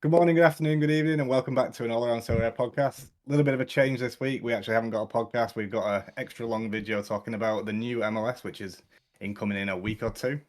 Good morning, good afternoon, good evening, and welcome back to an All Around So Rare podcast. A little bit of a change this week. We actually haven't got a podcast. We've got an extra long video talking about the new MLS, which is incoming in a week or two.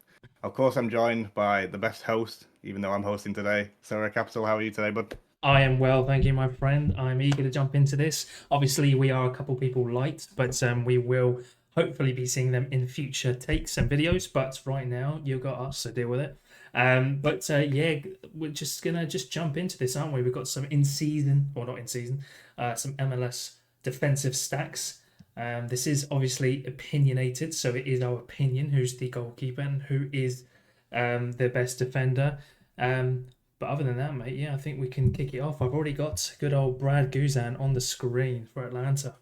Of course, I'm joined by the best host, even though I'm hosting today. So Rare Capital, how are you today, bud? I am well, thank you, my friend. I'm eager to jump into this. Obviously, we are a couple people light, but we will hopefully be seeing them in future takes and videos. But right now, you got us, so deal with it. Yeah, we're just gonna jump into this, aren't we? We've got some in season, or not in season, some MLS defensive stacks. This is obviously opinionated, so it is our opinion who's the goalkeeper and who is the best defender. But other than that, mate, yeah, I think we can kick it off. I've already got good old Brad Guzan on the screen for Atlanta.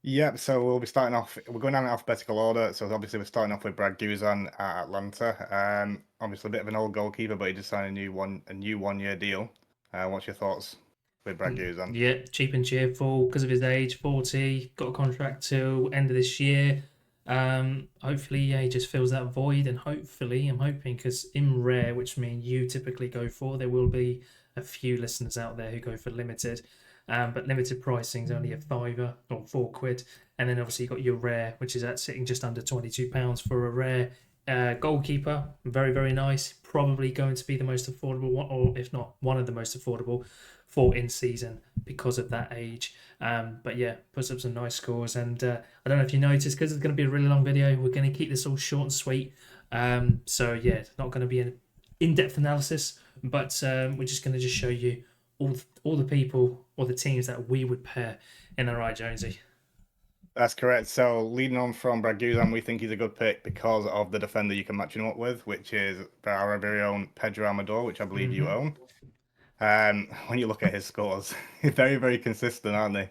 Yep, so we'll be starting off, we're going down in alphabetical order. So obviously we're starting off with Brad Guzan at Atlanta. Obviously a bit of an old goalkeeper, but he just signed a new 1 year deal. What's your thoughts with Brad Guzan? Yeah, cheap and cheerful because of his age, 40, got a contract till end of this year. Hopefully, yeah, he just fills that void, and hopefully, I'm hoping because in rare, which me and you typically go for, there will be a few listeners out there who go for limited. But limited pricing is only a fiver or £4, and then obviously you got your rare, which is at sitting just under £22 for a rare goalkeeper. Very very nice. Probably going to be the most affordable one, or if not one of the most affordable for in season because of that age. But yeah, puts up some nice scores, and I don't know if you noticed because it's going to be a really long video. We're going to keep this all short and sweet. So yeah, it's not going to be an in-depth analysis, but we're just going to show you all the people or the teams that we would pair in a right, Jonesy. That's correct. So leading on from Brad Guzan, we think he's a good pick because of the defender you can match him up with, which is our very own Pedro Amador, which I believe you own. When you look at his scores, very, very consistent, aren't they?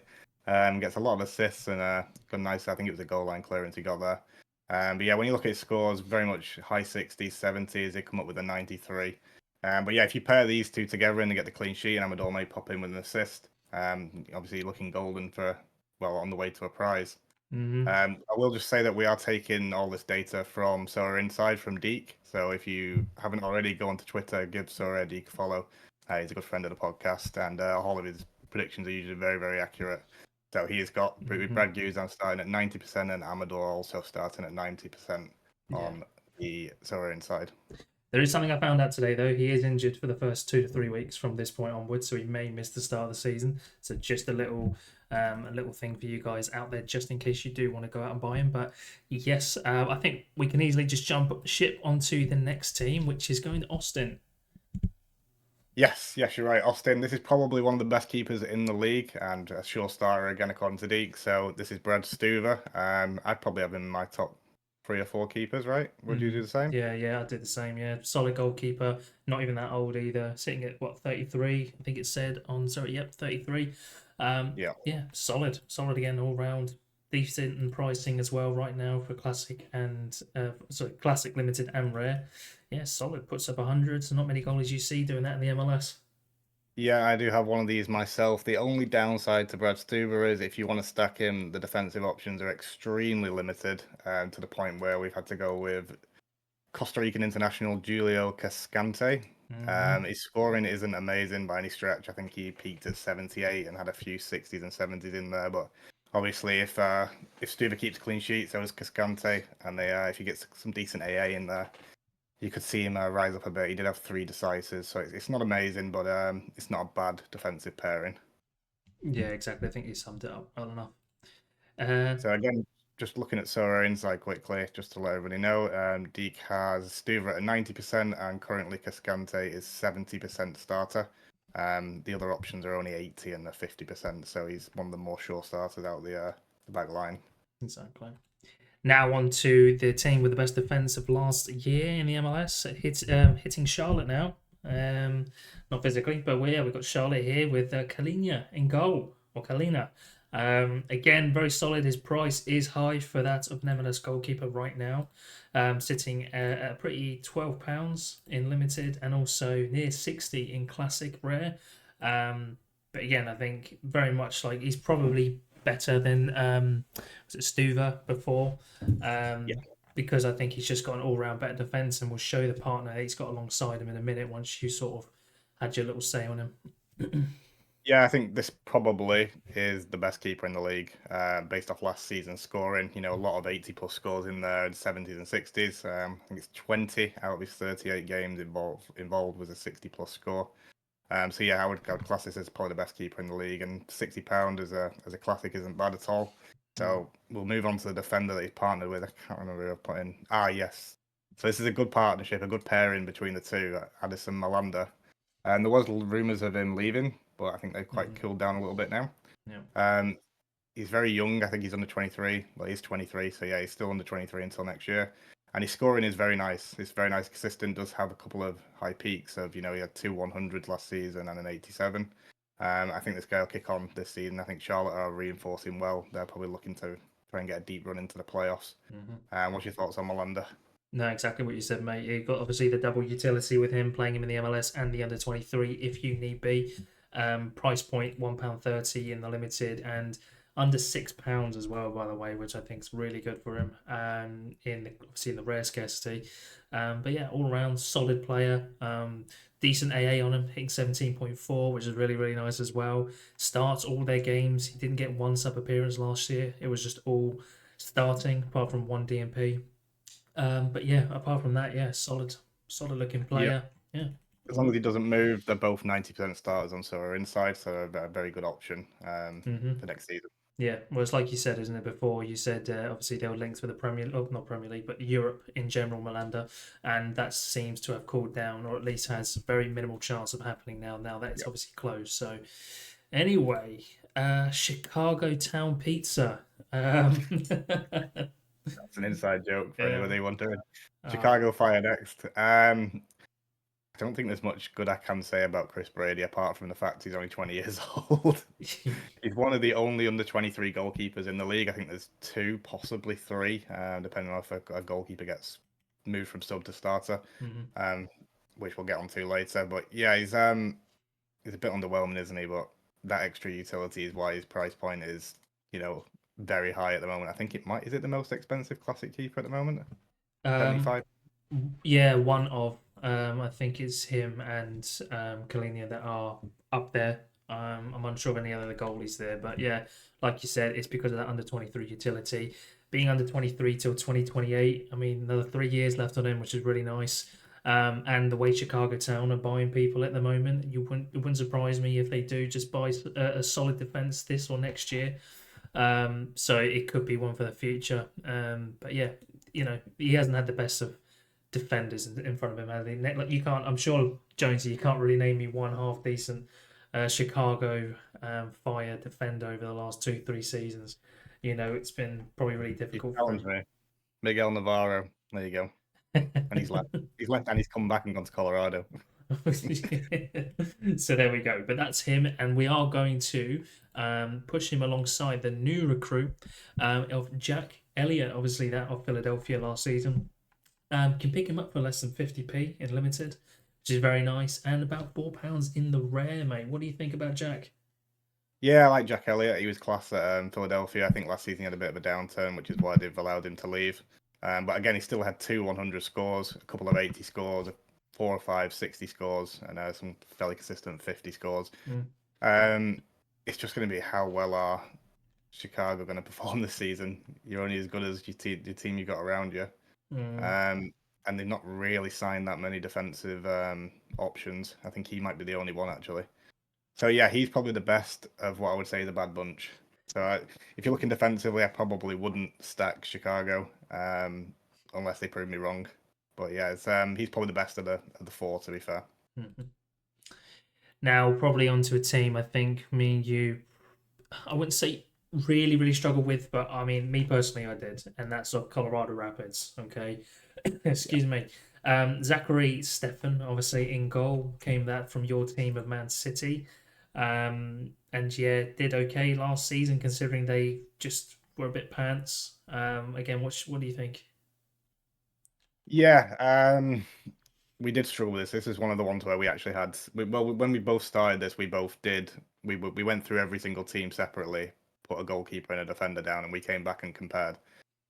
Gets a lot of assists and got nice. I think it was a goal line clearance he got there. But yeah, when you look at his scores, very much high 60s, 70s. They come up with a 93. But yeah, if you pair these two together and they get the clean sheet, and Amador may pop in with an assist. Obviously looking golden for on the way to a prize. I will just say that we are taking all this data from Sora Inside from Deke. So if you haven't already, go onto Twitter, give Sora Deke a follow. He's a good friend of the podcast, and all of his predictions are usually very, very accurate. So he's got Brad Guzan starting at 90% and Amador also starting at 90% on the Sora Inside. There is something I found out today, though. He is injured for the first 2 to 3 weeks from this point onwards, so he may miss the start of the season. So just a little thing for you guys out there, just in case you do want to go out and buy him. But yes, I think we can easily just jump ship onto the next team, which is going to Austin. Yes, you're right. Austin, this is probably one of the best keepers in the league and a sure starter again, according to Deke. So this is Brad Stuver. I'd probably have him in my top 3 or 4 keepers, right? Would you do the same? Yeah, I did the same. Yeah, solid goalkeeper, not even that old either. Sitting at 33? I think it said on. Sorry, yep, 33. Yeah, solid again all round. Decent in pricing as well right now for classic and classic, limited and rare. Yeah, solid. Puts up 100. So not many goalies you see doing that in the MLS. Yeah, I do have one of these myself. The only downside to Brad Stuver is if you want to stack him, the defensive options are extremely limited, to the point where we've had to go with Costa Rican international Julio Cascante. His scoring isn't amazing by any stretch. I think he peaked at 78 and had a few 60s and 70s in there. But obviously, if Stuver keeps clean sheet, so does Cascante, and if he gets some decent AA in there, you could see him rise up a bit. He did have 3 decisives, so it's not amazing, but it's not a bad defensive pairing. Yeah, exactly. I think you summed it up well enough. So again, just looking at Sora Inside quickly, just to let everybody know, Deke has Stuver at 90% and currently Cascante is 70% starter. The other options are only 80 and they're 50%, so he's one of the more sure starters out the back line. Exactly. Now on to the team with the best defense of last year in the MLS. Hitting Charlotte now. Not physically, but we've got Charlotte here with Kalina in goal, or Kalina. Again, very solid. His price is high for that of an MLS goalkeeper right now. Sitting at a pretty £12 in limited and also near 60 in classic rare. But again, I think very much like he's probably better than was it Stuver before, because I think he's just got an all-round better defense and will show the partner he's got alongside him in a minute once you sort of had your little say on him. Yeah, I think this probably is the best keeper in the league, based off last season's scoring. A lot of 80 plus scores in there in 70s and 60s. I think it's 20 out of his 38 games involved was a 60 plus score. So yeah, I would class this as probably the best keeper in the league, and £60 as a classic isn't bad at all. So we'll move on to the defender that he's partnered with. I can't remember who I put in. Yes. So this is a good partnership, a good pairing between the two, Addison Malanda. And there was rumours of him leaving, but I think they've quite cooled down a little bit now. Yeah. He's very young. I think he's under 23. Well, he's 23, so yeah, he's still under 23 until next year. And his scoring is very nice. It's very nice, consistent. Does have a couple of high peaks of, he had 2 100s last season and an 87. I think this guy will kick on this season. I think Charlotte are reinforcing well. They're probably looking to try and get a deep run into the playoffs. What's your thoughts on Malanda? No, exactly what you said, mate. You've got obviously the double utility with him playing him in the MLS and the under 23 if you need be. Price point £1.30 in the limited and under £6 as well, by the way, which I think is really good for him. Obviously in the rare scarcity, but yeah, all around solid player. Decent AA on him, hitting 17.4, which is really really nice as well. Starts all their games. He didn't get one sub appearance last year. It was just all starting, apart from one DMP. But yeah, apart from that, yeah, solid looking player. Yeah. As long as he doesn't move, they're both 90% starters on Silver Inside, so a very good option for next season. Yeah, well, it's like you said, isn't it? Before you said obviously they were linked with the not Premier League, but Europe in general, Malanda, and that seems to have cooled down, or at least has very minimal chance of happening now. Now that it's obviously closed. So, anyway, Chicago Town Pizza. That's an inside joke for anybody wondering. Chicago Fire next. I don't think there's much good I can say about Chris Brady apart from the fact he's only 20 years old. He's one of the only under 23 goalkeepers in the league. I think there's two, possibly three, depending on if a goalkeeper gets moved from sub to starter, which we'll get onto later. But yeah, he's a bit underwhelming, isn't he? But that extra utility is why his price point is, very high at the moment. I think is it the most expensive classic keeper at the moment? 75. Yeah, one of I think it's him and Kalina that are up there. I'm unsure of any other goalies there, but yeah, like you said, it's because of that under 23 utility. Being under 23 till 2028, I mean, another 3 years left on him, which is really nice. And the way Chicago Town are buying people at the moment, it wouldn't surprise me if they do just buy a solid defense this or next year. So it could be one for the future. But yeah, he hasn't had the best of defenders in front of him, has he? Like you can't. I'm sure Jonesy, you can't really name me one half decent Chicago Fire defender over the last 2-3 seasons. It's been probably really difficult for him. Me. Miguel Navarro. There you go. And he's left. He's left, and he's come back and gone to Colorado. So there we go. But that's him, and we are going to push him alongside the new recruit of Jack Elliott. Obviously, that of Philadelphia last season. Can pick him up for less than 50p in limited, which is very nice, and about £4 in the rare, mate. What do you think about Jack? Yeah, I like Jack Elliott. He was class at Philadelphia. I think last season he had a bit of a downturn, which is why they've allowed him to leave. But again, he still had 2 100 scores, a couple of 80 scores, 4 or 5 60 scores, and some fairly consistent 50 scores. It's just going to be how well are Chicago going to perform this season. You're only as good as your team you got around you. And they've not really signed that many defensive options. I think he might be the only one, actually. So yeah, he's probably the best of what I would say is a bad bunch. So if you're looking defensively, I probably wouldn't stack Chicago unless they prove me wrong. But yeah, he's probably the best of the four, to be fair. Now, probably onto a team I think me and you, I wouldn't say really, really struggled with, but I mean, me personally, I did, and that's Colorado Rapids. Okay, excuse me. Zachary Stefan, obviously in goal, came that from your team of Man City, and yeah, did okay last season considering they just were a bit pants. Again, what do you think? Yeah, we did struggle with this. This is one of the ones where we actually had. When we both started this, we both did. We went through every single team separately, put a goalkeeper and a defender down, and we came back and compared.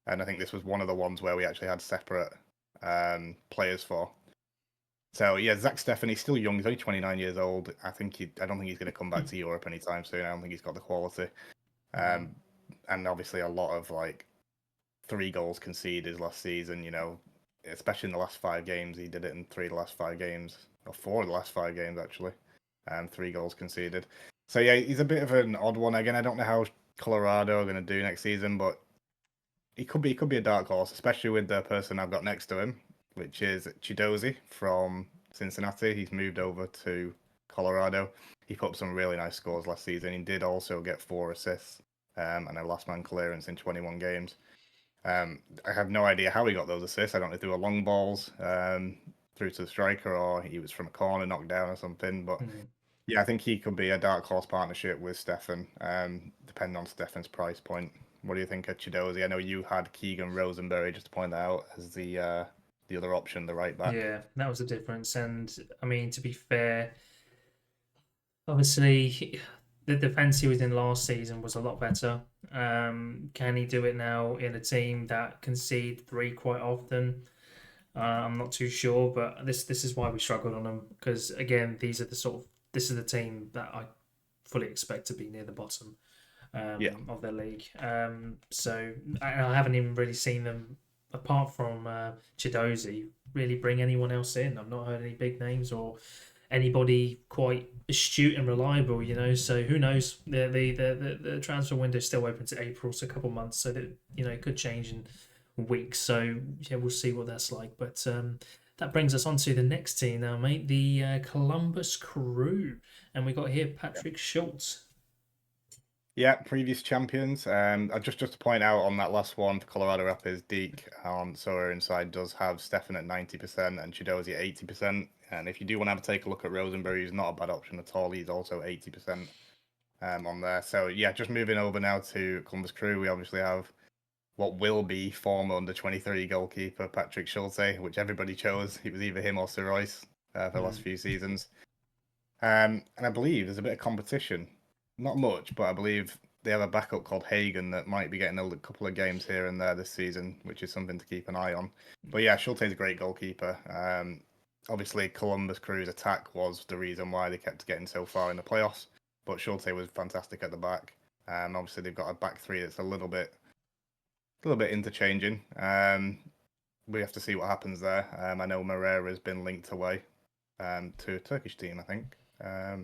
And I think this was one of the ones where we actually had separate players for. So yeah, Zach Steffen, he's still young. He's only 29 years old. I don't think he's going to come back to Europe anytime soon. I don't think he's got the quality. And obviously a lot of like 3 goals conceded last season. Especially in the last 5 games, he did it in 3 of the last 5 games, or 4 of the last 5 games actually. 3 goals conceded. So yeah, he's a bit of an odd one. Again, I don't know how Colorado are going to do next season, but he could be a dark horse, especially with the person I've got next to him, which is Chidozie from Cincinnati. He's moved over to Colorado. He put up some really nice scores last season. He did also get 4 assists and a last man clearance in 21 games. I have no idea how he got those assists. I don't know if they were long balls through to the striker or he was from a corner knocked down or something. But yeah, I think he could be a dark horse partnership with Stefan, depending on Stefan's price point. What do you think of Chidozie? I know you had Keegan Rosenberry, just to point that out, as the other option, the right back. Yeah, that was the difference. And I mean, to be fair, obviously the defense he was in last season was a lot better. Can he do it now in a team that concede 3 quite often? I'm not too sure, but this is why we struggled on them, because again, this is the team that I fully expect to be near the bottom of their league. So I haven't even really seen them, apart from Chidozie, really bring anyone else in. I've not heard any big names or anybody quite astute and reliable, So who knows? The transfer window is still open to April, so a couple months, so that it could change in weeks. So yeah, we'll see what that's like. But that brings us on to the next team now, mate. The Columbus Crew, and we got here Patrick Schultz. Yeah, previous champions. Just to point out on that last one, Colorado Rapids, Deke on Sawyer inside does have Stefan at 90% and Chidozie at 80%. And if you do want to have a take a look at Rosenberry, he's not a bad option at all. He's also 80% on there. So yeah, just moving over now to Columbus Crew, we obviously have what will be former under 23 goalkeeper Patrick Schulte, which everybody chose. It was either him or Sir Royce for the last few seasons. And I believe there's a bit of competition. Not much, but I believe they have a backup called Hagen that might be getting a couple of games here and there this season, which is something to keep an eye on. But yeah, Schulte's a great goalkeeper. Obviously, Columbus Crew's attack was the reason why they kept getting so far in the playoffs. But Schulte was fantastic at the back. Obviously, they've got a back three that's a little bit interchanging. We have to see what happens there. I know Moreira has been linked away to a Turkish team, I think. I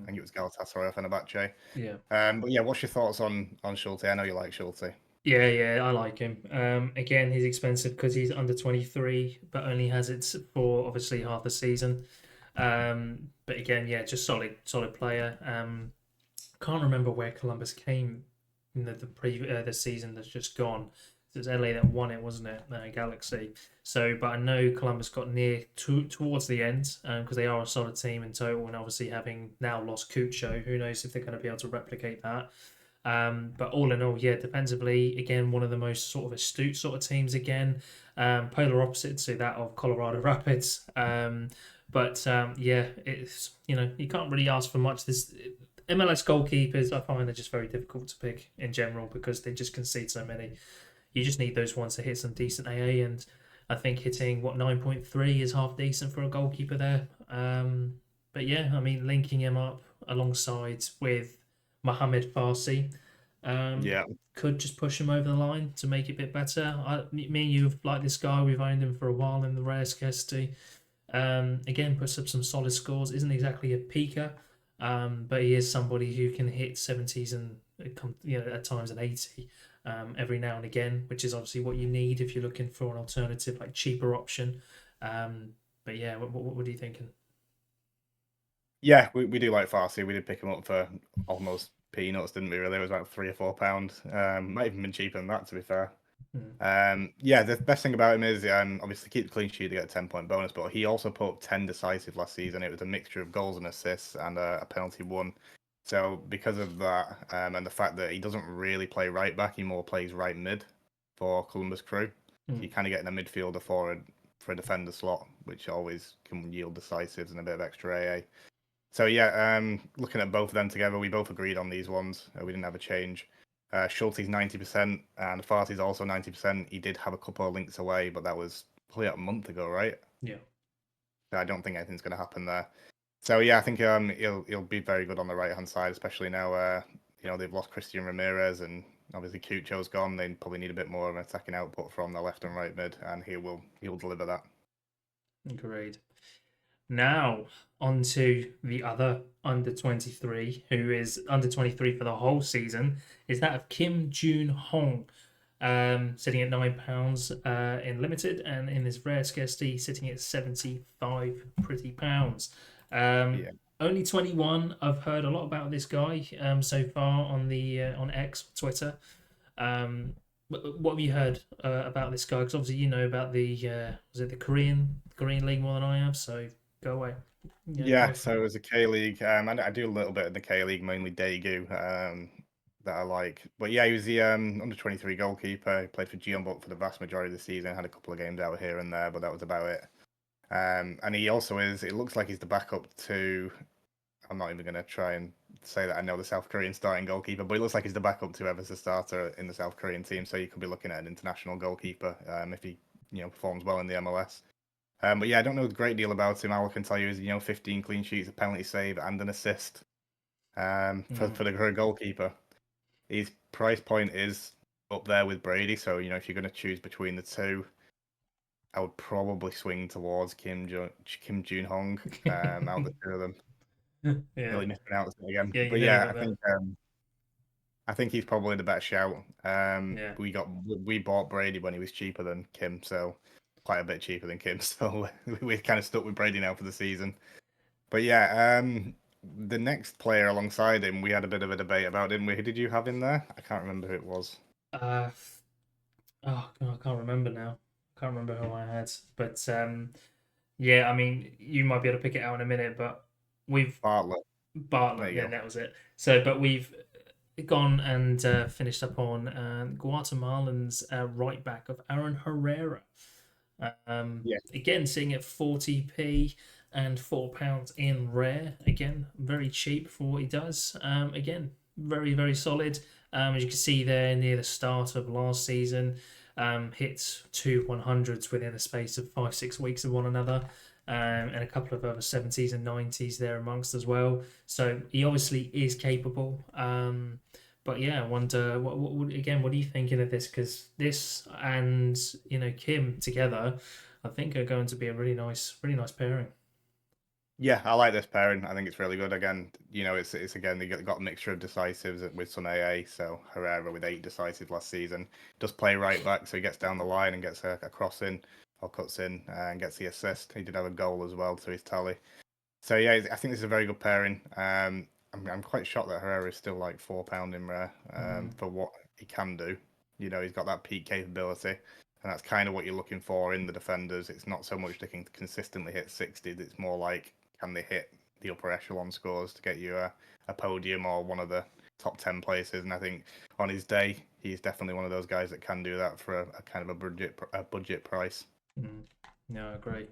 think it was Galatasaray or Fenerbahce. Yeah. But yeah, what's your thoughts on Schulte? I know you like Schulte. Yeah, I like him. Again, he's expensive because he's under 23, but only has it for obviously half the season. But again, yeah, just solid player. Can't remember where Columbus came in the season that's just gone. It was LA that won it, wasn't it? Galaxy. So, but I know Columbus got near towards the end because they are a solid team in total, and obviously having now lost Cucho, who knows if they're going to be able to replicate that. But all in all, yeah, defensively, again, one of the most sort of astute sort of teams again. Polar opposite to that of Colorado Rapids. But yeah, it's, you can't really ask for much. This MLS goalkeepers, I find, are just very difficult to pick in general because they just concede so many. You just need those ones to hit some decent AA, and I think hitting 9.3 is half decent for a goalkeeper there. But yeah, I mean, linking him up alongside with Mohamed Farsi could just push him over the line to make it a bit better. Me and you like this guy. We've owned him for a while in the rare scarcity. Again, puts up some solid scores. Isn't exactly a peaker, but he is somebody who can hit 70s and at times an 80 every now and again, which is obviously what you need if you're looking for an alternative, like cheaper option. But yeah, what are you thinking? Yeah, we do like Farsi. We did pick him up for almost peanuts, didn't we? Really, it was about £3 or £4. Might even been cheaper than that, to be fair. Yeah, the best thing about him is obviously keep the clean sheet to get a 10-point bonus, but he also put up 10 decisive last season. It was a mixture of goals and assists and a penalty won. So because of that and the fact that he doesn't really play right back, he more plays right mid for Columbus Crew. You kind of get in a midfielder for a defender slot, which always can yield decisives and a bit of extra AA. So yeah, looking at both of them together, we both agreed on these ones. We didn't have a change. Schulte's 90% and Farsi's also 90%. He did have a couple of links away, but that was probably a month ago, right? Yeah. I don't think anything's going to happen there. So yeah, I think he'll be very good on the right hand side, especially now they've lost Christian Ramirez and obviously Cucho's gone. They probably need a bit more of an attacking output from the left and right mid, and he'll deliver that. Agreed. Now, on to the other under 23, who is under 23 for the whole season, is that of Kim Jun Hong, sitting at £9 in limited, and in this rare scarcity, sitting at 75 pretty pounds. Yeah. Only 21. I've heard a lot about this guy so far on the on X, Twitter. What have you heard about this guy? Because obviously you know about the was it the Korean League more than I have. So go away. Yeah, so it was a K League. I do a little bit in the K League, mainly Daegu, that I like. But yeah, he was the under 23 goalkeeper. He played for Jeonbuk for the vast majority of the season. Had a couple of games out here and there, but that was about it. And he also is. It looks like he's the backup to. I'm not even going to try and say that I know the South Korean starting goalkeeper, but he looks like he's the backup to whoever's the starter in the South Korean team. So you could be looking at an international goalkeeper if he performs well in the MLS. But yeah, I don't know a great deal about him. All I can tell you is 15 clean sheets, a penalty save, and an assist for the goalkeeper. His price point is up there with Brady, so if you're going to choose between the two, I would probably swing towards Kim Jun Hong out of the two of them. Yeah. Really mispronounced it again, Yeah, but you yeah, nearly got I think he's probably the better shout. Yeah. We bought Brady when he was cheaper than Kim, so quite a bit cheaper than Kim. So we're kind of stuck with Brady now for the season. But yeah, the next player alongside him, we had a bit of a debate about, didn't we? Who did you have in there? I can't remember who it was. Oh God, I can't remember now. Can't remember who I had, but yeah, I mean, you might be able to pick it out in a minute, but we've Bartlett. Bartlett, yeah, Go. that was it. So, but we've gone and finished up on Guatemalan's right back of Aaron Herrera. Yeah. Again, sitting at 40p and £4 in rare. Again, very cheap for what he does. Again, very, very solid. As you can see there near the start of last season, hits 2 100s within the space of 5-6 weeks of one another. And a couple of other 70s and 90s there amongst as well. So he obviously is capable. But yeah, I wonder what are you thinking of this? Because this and Kim together, I think are going to be a really nice pairing. Yeah, I like this pairing. I think it's really good. Again, it's again they got a mixture of decisives with some AA. So Herrera with 8 decisive last season does play right back, so he gets down the line and gets a cross in or cuts in and gets the assist. He did have a goal as well to his tally. So yeah, I think this is a very good pairing. I'm quite shocked that Herrera is still like £4 in rare for what he can do. He's got that peak capability, and that's kind of what you're looking for in the defenders. It's not so much they can consistently hit 60. It's more like, can they hit the upper echelon scores to get you a podium or one of the top 10 places? And I think on his day, he's definitely one of those guys that can do that for a kind of a budget price. No, great.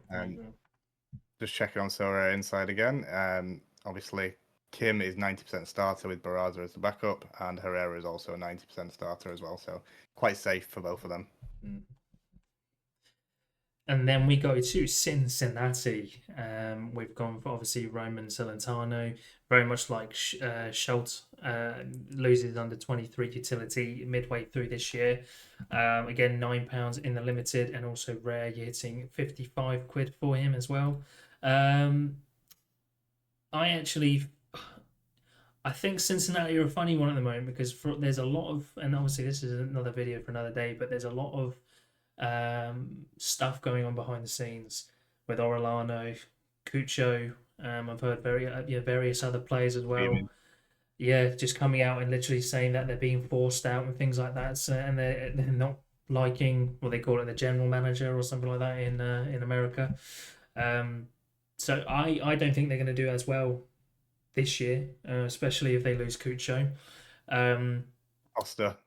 Just checking on Sorare inside again. Obviously, Kim is 90% starter with Barraza as the backup, and Herrera is also a 90% starter as well. So quite safe for both of them. And then we go to Cincinnati. We've gone for obviously Roman Celentano, very much like Schultz, loses under 23 utility midway through this year. Again, £9 in the limited, and also rare, you're hitting 55 quid for him as well. I think Cincinnati are a funny one at the moment because there's a lot of, and obviously this is another video for another day, but there's a lot of stuff going on behind the scenes with Orellano, Cucho. I've heard various other players as well. Yeah, just coming out and literally saying that they're being forced out and things like that. So, and they're not liking what they call it, the general manager or something like that in America. So I don't think they're going to do as well this year, especially if they lose Cucho. Costa.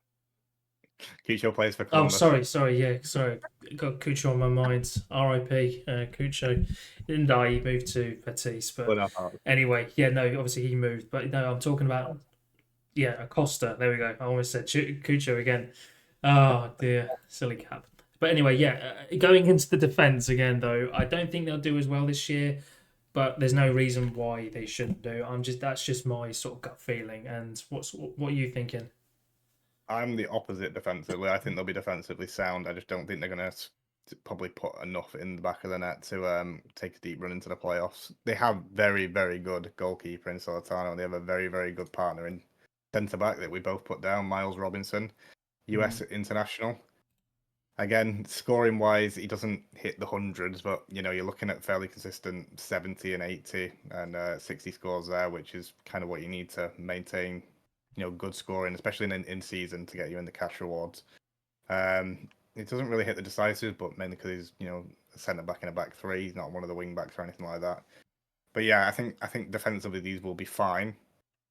Cucho plays for Columbus. Oh, sorry. Got Cucho on my mind. R.I.P. Cucho. He didn't die. He moved to Betis. But anyway, yeah, no, obviously he moved. But no, I'm talking about, Acosta. There we go. I almost said Cucho again. Oh, dear. Silly cap. But anyway, yeah, going into the defense again, though, I don't think they'll do as well this year. But there's no reason why they shouldn't do. That's just my sort of gut feeling. And what are you thinking? I'm the opposite defensively. I think they'll be defensively sound. I just don't think they're going to probably put enough in the back of the net to take a deep run into the playoffs. They have very, very good goalkeeper in Solitano. They have a very, very good partner in centre back that we both put down, Miles Robinson, US international. Again, scoring wise, he doesn't hit the hundreds, but you're looking at fairly consistent 70 and 80 and 60 scores there, which is kind of what you need to maintain, good scoring, especially in season to get you in the cash rewards. It doesn't really hit the decisive, but mainly because he's a centre back in a back three. He's not one of the wing backs or anything like that. But yeah, I think defensively these will be fine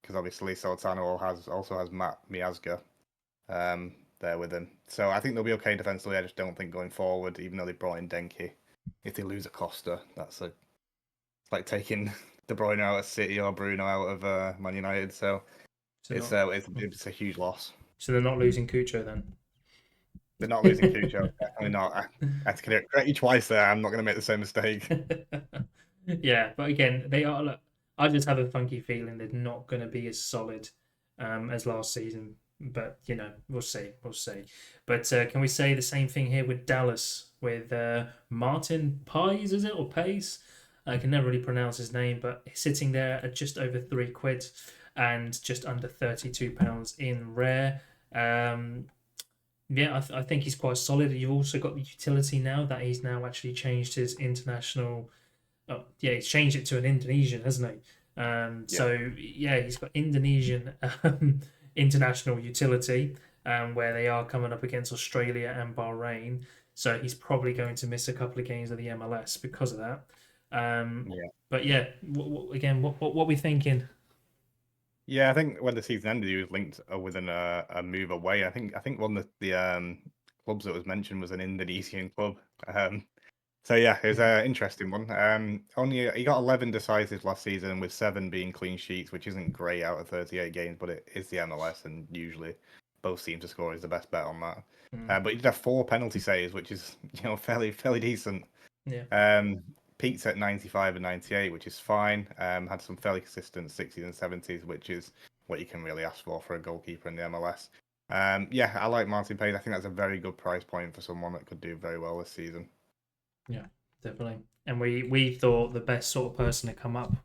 because obviously Solitano also has Matt Miazga there with him. So I think they'll be okay defensively. I just don't think going forward, even though they brought in Denki, if they lose a Costa, it's like taking De Bruyne out of City or Bruno out of Man United. So it's a huge loss. So they're not losing Cucho then. They're not losing Cucho. Definitely not. I had to correct you twice there. I'm not going to make the same mistake. Yeah, but again, they are. Look, I just have a funky feeling they're not going to be as solid as last season. But we'll see. We'll see. But can we say the same thing here with Dallas with Martin Pies? Is it or Pace? I can never really pronounce his name, but he's sitting there at just over £3 and just under £32 in rare. Yeah, I think he's quite solid. You've also got the utility now that he's now actually changed his international. Oh, yeah, he's changed it to an Indonesian, hasn't he? So yeah, he's got Indonesian international utility, where they are coming up against Australia and Bahrain. So he's probably going to miss a couple of games of the MLS because of that. But yeah, again, what are we thinking? Yeah, I think when the season ended, he was linked within a move away. I think one of the clubs that was mentioned was an Indonesian club. So yeah, it was an interesting one. Only he got 11 decisives last season, with 7 being clean sheets, which isn't great out of 38 games, but it is the MLS, and usually both teams to score is the best bet on that. But he did have 4 penalty saves, which is fairly decent. Yeah. Peaked at 95 and 98, which is fine. Had some fairly consistent 60s and 70s, which is what you can really ask for a goalkeeper in the MLS. Yeah, I like Martin Payne. I think that's a very good price point for someone that could do very well this season. Yeah, definitely. And we thought the best sort of person to come up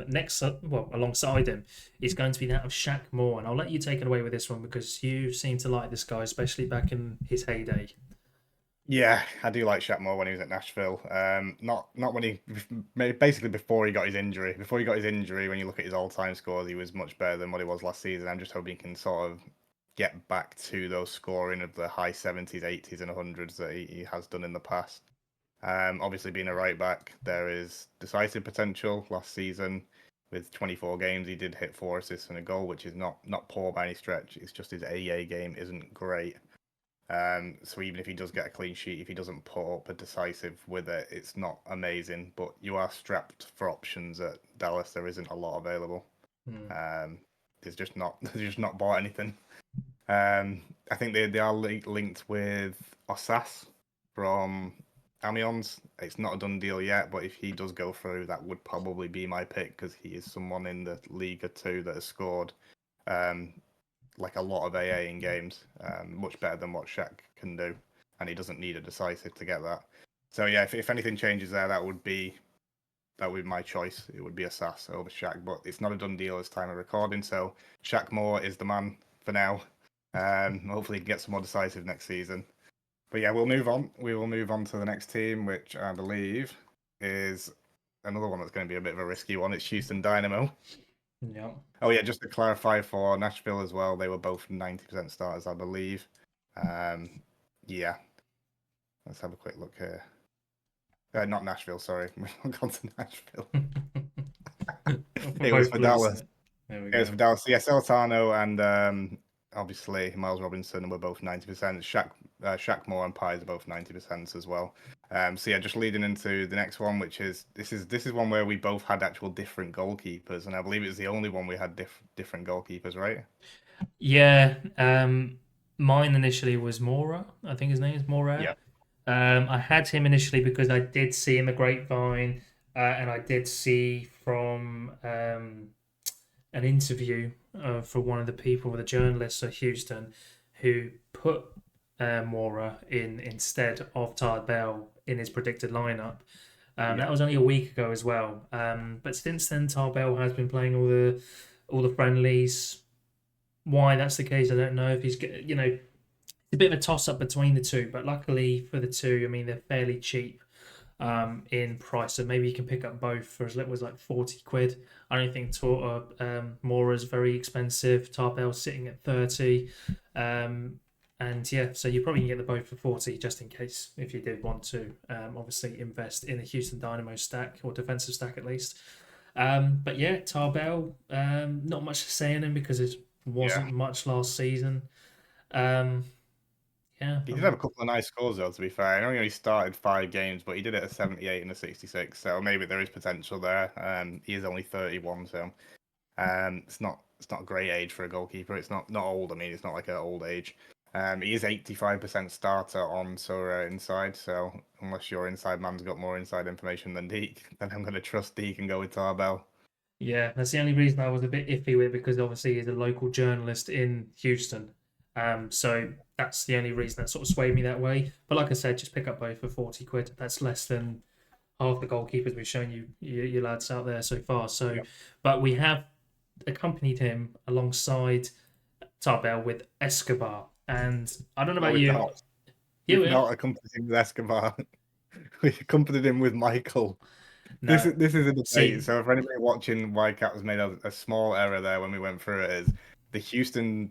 next, alongside him, is going to be that of Shaq Moore. And I'll let you take it away with this one because you seem to like this guy, especially back in his heyday. Yeah, I do like Shaq Moore when he was at Nashville. Not when basically before he got his injury. Before he got his injury, when you look at his all-time scores, he was much better than what he was last season. I'm just hoping he can sort of get back to those scoring of the high 70s, 80s, and 100s that he has done in the past. Obviously, being a right back, there is decisive potential. Last season, with 24 games, he did hit 4 assists and a goal, which is not poor by any stretch. It's just his AA game isn't great. So even if he does get a clean sheet, if he doesn't put up a decisive with it, it's not amazing. But you are strapped for options at Dallas. There isn't a lot available. There's just not bought anything. I think they are linked with Osas from Amiens. It's not a done deal yet, but if he does go through, that would probably be my pick because he is someone in the Liga 2 that has scored like a lot of AA in games, much better than what Shaq can do, and he doesn't need a decisive to get that. So yeah, if anything changes there, that would be my choice. It would be Osas over Shaq, but it's not a done deal as time of recording. So Shaq Moore is the man for now. Hopefully, he can get some more decisive next season. But yeah, we'll move on. We will move on to the next team, which I believe is another one that's going to be a bit of a risky one. It's Houston Dynamo. Yeah. Oh yeah, just to clarify for Nashville as well, they were both 90% starters, I believe. Yeah. Let's have a quick look here. Not Nashville, sorry. We've gone to Nashville. It was for Dallas. It was for Dallas. Yeah, Celtano and obviously Miles Robinson were both 90%. Shaq Moore and Pies are both 90% as well. So yeah, just leading into the next one, which is this is one where we both had actual different goalkeepers, and I believe it's the only one we had different goalkeepers, right? Yeah. Mine initially was Mora. I think his name is Mora. Yeah. I had him initially because I did see in the grapevine, and I did see from an interview for one of the people, the journalists at Houston, who put Mora in instead of Todd Bell in his predicted lineup. That Yeah. was only a week ago as well. But since then, Tarbell has been playing all the friendlies. Why that's the case, I don't know. If he's, it's a bit of a toss up between the two. But luckily for the two, I mean, they're fairly cheap in price, so maybe you can pick up both for as little as like 40 quid. I don't think Mora is very expensive. Tarbell's sitting at 30. And yeah, so you probably can get the both for 40 just in case if you did want to obviously invest in a Houston Dynamo stack or defensive stack at least. But yeah, Tarbell, not much to say on him because it Yeah. wasn't much last season. Um, yeah, He I did have a mean, couple of nice scores though, to be fair. I know he only started 5 games, but he did it at 78 and a 66, so maybe there is potential there. He is only 31, so it's not a great age for a goalkeeper. It's not old. I mean, it's not like an old age. He is 85% starter on Sora inside, so unless your inside man's got more inside information than Deke, then I'm going to trust Deke and go with Tarbell. yeah, that's the only reason I was a bit iffy with because obviously he's a local journalist in Houston. So that's the only reason that sort of swayed me that way. But like I said, just pick up both for 40 quid. That's less than half the goalkeepers we've shown you lads out there so far. So, Yeah. but we have accompanied him alongside Tarbell with Escobar. And I don't know No, about we've you. not. Yeah, We've not accompanied him with Escobar. We accompanied him with Michael. This no. is this is a debate. See, So if anybody watching Whitecat has made a small error there when we went through it, is the Houston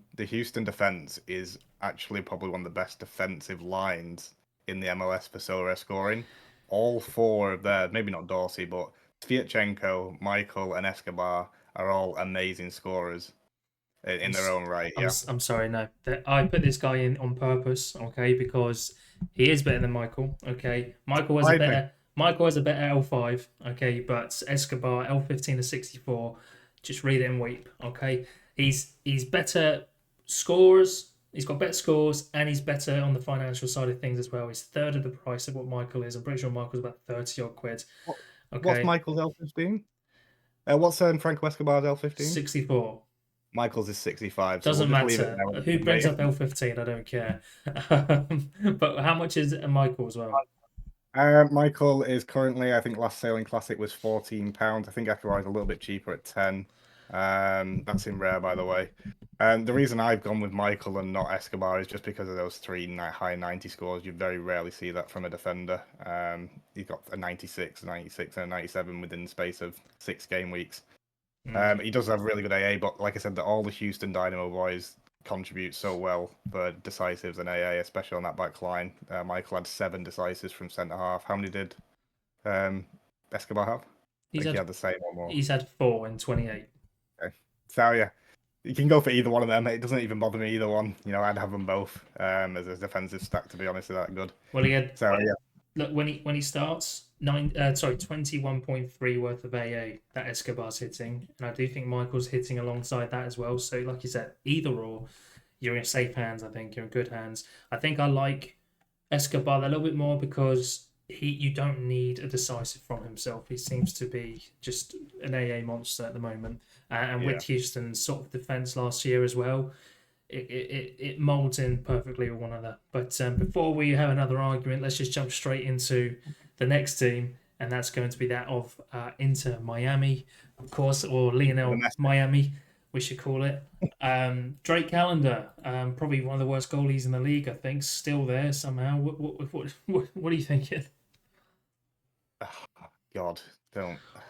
defense is actually probably one of the best defensive lines in the MLS for Sorare scoring. All four of their, maybe not Dorsey, but Sviatchenko, Michael, and Escobar are all amazing scorers in their own right. Yeah, I'm sorry, no. I put this guy in on purpose, okay, because he is better than Michael. Okay, surprising. Michael has a better L5. Okay, but Escobar L15 to 64. Just read it and weep. Okay, he's better scores. He's got better scores, and he's better on the financial side of things as well. He's third of the price of what Michael is. I'm pretty sure Michael's about 30 odd quid. What, what's Okay, Michael's L15? What's Franco Escobar's L15? 64. Michael's is 65, so we'll Doesn't just leave it matter. there with Who the brings debate. up L15? I don't care. But how much is Michael as well? Michael is currently, I think, last sailing classic was £14. I think Ecuador is a little bit cheaper at 10. That's in rare, by the way. The reason I've gone with Michael and not Escobar is just because of those three high 90 scores. You very rarely see that from a defender. He's got a 96, 96, and a 97 within the space of 6 game weeks. He does have really good AA, but like I said, all the Houston Dynamo boys contribute so well for decisives and AA, especially on that back line. Michael had 7 decisives from centre half. How many did um, Escobar have? I He's think he had had the same or more. he's had 4 in 28. Okay. So yeah, you can go for either one of them. It doesn't even bother me either one. I'd have them both as a defensive stack. To be honest, they're that good. Well, he had So yeah, look when he starts 21.3 worth of AA that Escobar's hitting, and I do think Michael's hitting alongside that as well. So like you said, either or, you're in safe hands. I think you're in good hands. I think I like Escobar a little bit more because you don't need a decisive from himself. He seems to be just an AA monster at the moment, and yeah. with Houston's sort of defense last year as well, it molds in perfectly with one another. But before we have another argument, let's just jump straight into the next team, and that's going to be that of Inter Miami, of course, or Lionel Domestic. Miami, we should call it. Drake Callender, probably one of the worst goalies in the league, I think, still there somehow. What are you thinking? God,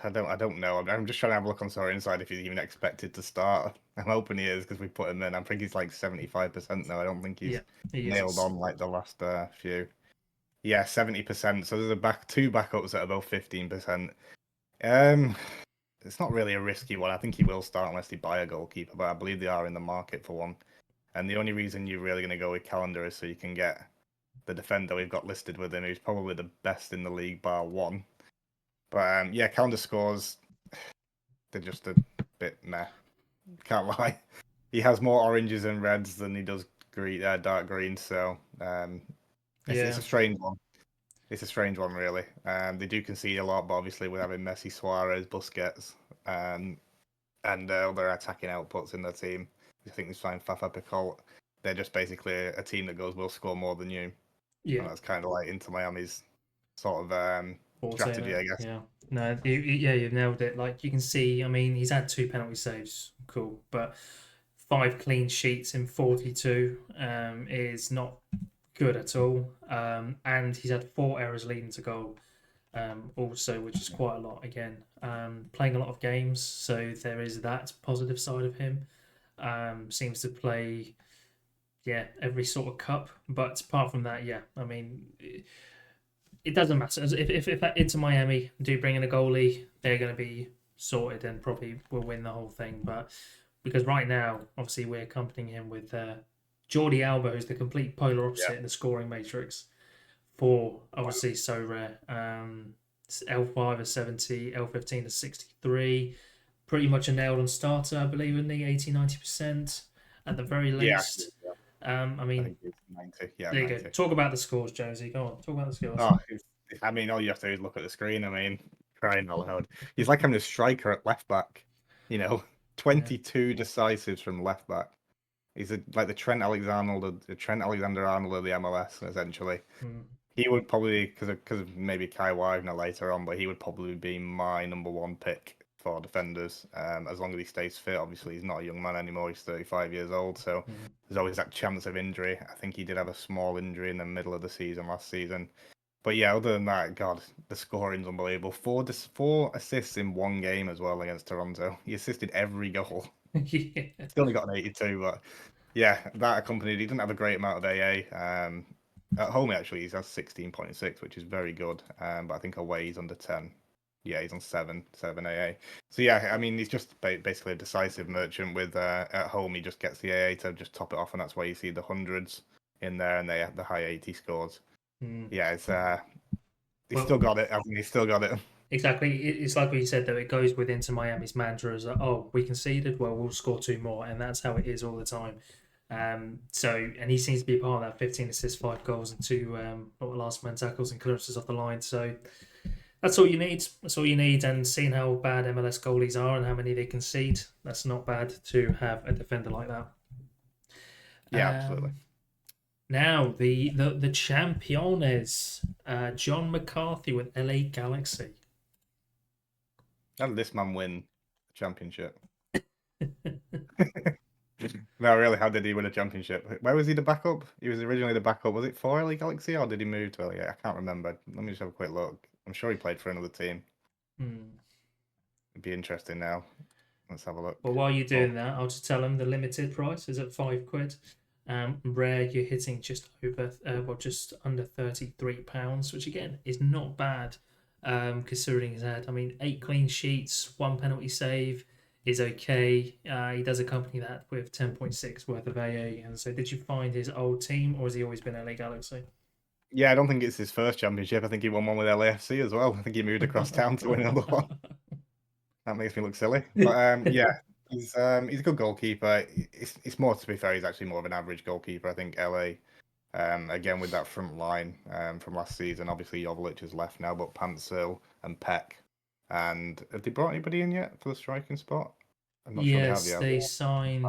I don't know. I'm just trying to have a look on Sorry Inside if he's even expected to start. I'm hoping he is because we put him in. I think he's like 75% now. I don't think he's Yeah, he nailed is. on like the last few. Yeah, 70%. So there's two backups at about 15%. Um, it's not really a risky one. I think he will start unless they buy a goalkeeper, but I believe they are in the market for one. And the only reason you're really going to go with Calendar is so you can get the defender we've got listed with him, who's probably the best in the league bar one. But yeah, Calendar scores, they're just a bit meh. Can't lie. He has more oranges and reds than he does green, dark green, so it's Yeah. a strange one. It's a strange one, really. They do concede a lot, but obviously we're having Messi, Suarez, Busquets, and other attacking outputs in their team. I think it's fine. Fafa Picol, they're just basically a team that goes, we'll score more than you. Yeah. And that's kind of like Inter Miami's sort of strategy, I guess. Yeah. No, yeah, you've nailed it. Like you can see, I mean, he's had 2 penalty saves, cool, but 5 clean sheets in 42 is not good at all. And he's had 4 errors leading to goal, also, which is quite a lot again. Playing a lot of games, so there is that positive side of him. Seems to play, yeah, every sort of cup. But apart from that, yeah, I mean, it doesn't matter. If Inter Miami do bring in a goalie, they're going to be sorted and probably will win the whole thing. But because right now, obviously, we're accompanying him with Jordi Alba, who's the complete polar opposite in the scoring matrix. 4, obviously, so rare. L5 is 70, L15 is 63. Pretty much a nailed on starter, I believe, isn't he? 80-90% at the very least. Yeah. I I mean, think it's 90. Yeah, there you 90. go. Talk about the scores, Josie. Go on. Talk about the scores. Oh, I mean, all you have to do is look at the screen. I mean, crying out loud. He's like having a striker at left back. 22 decisives from left back. He's like the Trent Alexander-Arnold of the MLS, essentially. He would probably, because of maybe Kai Wagner later on, but he would probably be my number 1 pick for defenders. As long as he stays fit. Obviously, he's not a young man anymore. He's 35 years old, so there's always that chance of injury. I think he did have a small injury in the middle of the season last season. But yeah, other than that, God, the scoring's unbelievable. 4 assists in 1 game as well against Toronto. He assisted every goal. Yeah. Still only got an 82, but yeah, that accompanied. He didn't have a great amount of AA. At home, actually, he's has 16.6, which is very good. But I think away he's under 10. Yeah, he's on 7 AA. So yeah, I mean, he's just basically a decisive merchant. With at home, he just gets the AA to just top it off, and that's why you see the hundreds in there, and they have the high 80 scores. Yeah, it's he's still got it. I mean, he's still got it. Exactly. It's like what you said, though. It goes with Inter Miami's mantra as, oh, we conceded, well, we'll score 2 more. And that's how it is all the time. And he seems to be a part of that 15 assists, 5 goals, and 2 last man tackles and clearances off the line. So that's all you need. That's all you need. And seeing how bad MLS goalies are and how many they concede, that's not bad to have a defender like that. Yeah, absolutely. Now, the Championes, John McCarthy with LA Galaxy. How did this man win the championship? No, really, how did he win a championship? Where was he the backup? He was originally the backup. Was it for LA Galaxy or did he move to LA? I can't remember. Let me just have a quick look. I'm sure he played for another team. It'd be interesting now. Let's have a look. Well, while you're doing that, I'll just tell them the limited price is at £5. Rare, you're hitting just over, just under £33, which again is not bad, considering his had. I mean, 8 clean sheets, 1 penalty save is okay. He does accompany that with 10.6 worth of AA. And so, did you find his old team, or has he always been LA Galaxy? Yeah, I don't think it's his first championship. I think he won one with LAFC as well. I think he moved across town to win another one. That makes me look silly. But yeah, he's a good goalkeeper. It's more, to be fair, he's actually more of an average goalkeeper. I think LA, again with that front line from last season. Obviously, Jovic has left now, but Pansil and Peck. And have they brought anybody in yet for the striking spot? I'm not sure they have yet. They signed.